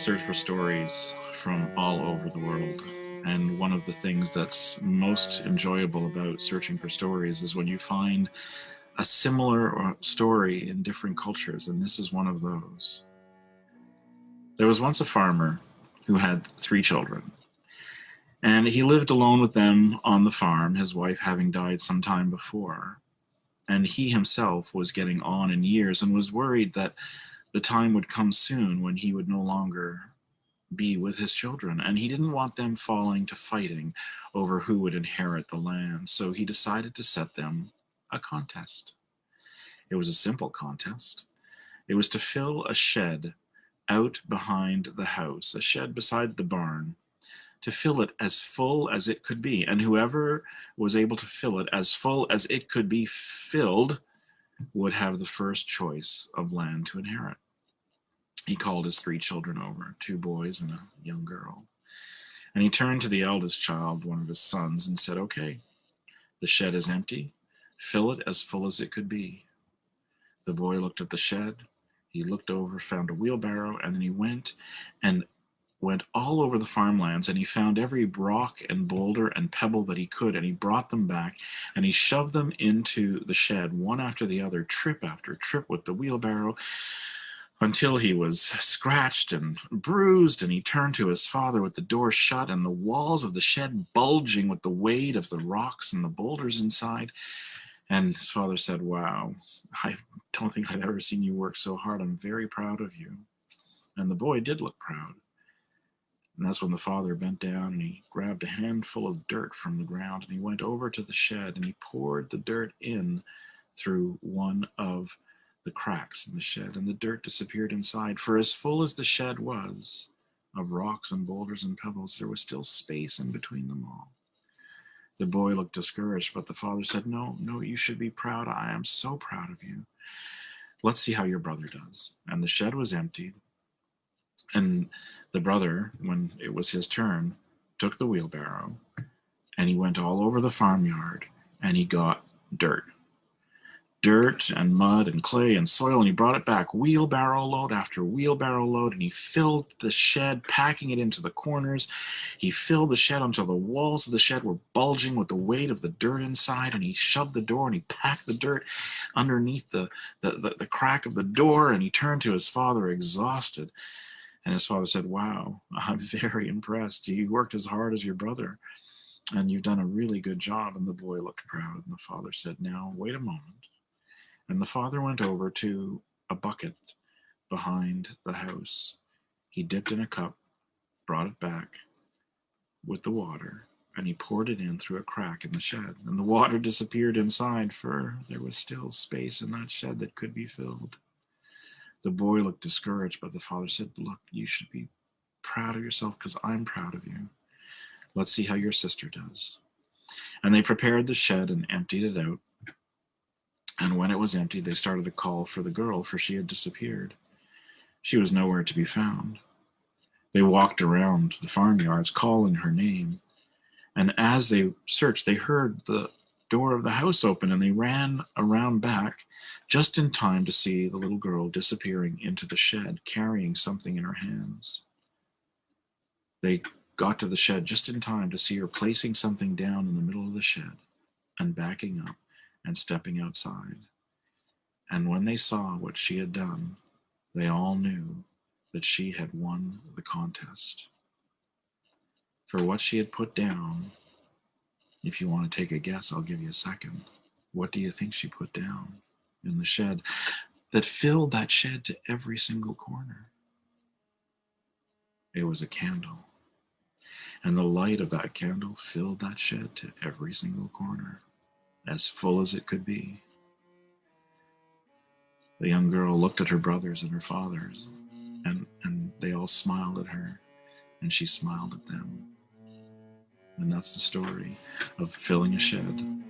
search for stories from all over the world. And one of the things that's most enjoyable about searching for stories is when you find a similar story in different cultures, and this is one of those. There was once a farmer who had 3 children, and he lived alone with them on the farm, his wife having died some time before. And he himself was getting on in years and was worried that the time would come soon when he would no longer be with his children, and he didn't want them falling to fighting over who would inherit the land. So he decided to set them a contest. It was a simple contest. It was to fill a shed out behind the house, a shed beside the barn, to fill it as full as it could be. And whoever was able to fill it as full as it could be filled would have the first choice of land to inherit. He called his 3 children over, 2 boys and a young girl. And he turned to the eldest child, one of his sons, and said, "Okay, the shed is empty. Fill it as full as it could be." The boy looked at the shed. He looked over, found a wheelbarrow, and then he went all over the farmlands, and he found every rock and boulder and pebble that he could, and he brought them back, and he shoved them into the shed, one after the other, trip after trip with the wheelbarrow, until he was scratched and bruised. And he turned to his father with the door shut and the walls of the shed bulging with the weight of the rocks and the boulders inside. And his father said, "Wow, I don't think I've ever seen you work so hard. I'm very proud of you." And the boy did look proud. And that's when the father bent down and he grabbed a handful of dirt from the ground, and he went over to the shed and he poured the dirt in through one of the cracks in the shed, and the dirt disappeared inside. For as full as the shed was of rocks and boulders and pebbles, there was still space in between them all. The boy looked discouraged, but the father said, No, you should be proud. I am so proud of you. Let's see how your brother does." And the shed was emptied. And the brother, when it was his turn, took the wheelbarrow and he went all over the farmyard and he got dirt and mud and clay and soil, and he brought it back wheelbarrow load after wheelbarrow load, and he filled the shed, packing it into the corners. He filled the shed until the walls of the shed were bulging with the weight of the dirt inside, and he shoved the door and he packed the dirt underneath the crack of the door, and he turned to his father exhausted. And his father said, "Wow, I'm very impressed. You worked as hard as your brother, and you've done a really good job." And the boy looked proud, and the father said, "Now, wait a moment." And the father went over to a bucket behind the house. He dipped in a cup, brought it back with the water, and he poured it in through a crack in the shed. And the water disappeared inside, for there was still space in that shed that could be filled. The boy looked discouraged, but the father said, "Look, you should be proud of yourself because I'm proud of you. Let's see how your sister does." And they prepared the shed and emptied it out. And when it was empty, they started to call for the girl, for she had disappeared. She was nowhere to be found. They walked around the farmyards calling her name. And as they searched, they heard the door of the house open, and they ran around back just in time to see the little girl disappearing into the shed, carrying something in her hands. They got to the shed just in time to see her placing something down in the middle of the shed and backing up and stepping outside. And when they saw what she had done, they all knew that she had won the contest. For what she had put down, if you want to take a guess, I'll give you a second. What do you think she put down in the shed that filled that shed to every single corner? It was a candle. And the light of that candle filled that shed to every single corner, as full as it could be. The young girl looked at her brothers and her fathers, and they all smiled at her, and she smiled at them. And that's the story of filling a shed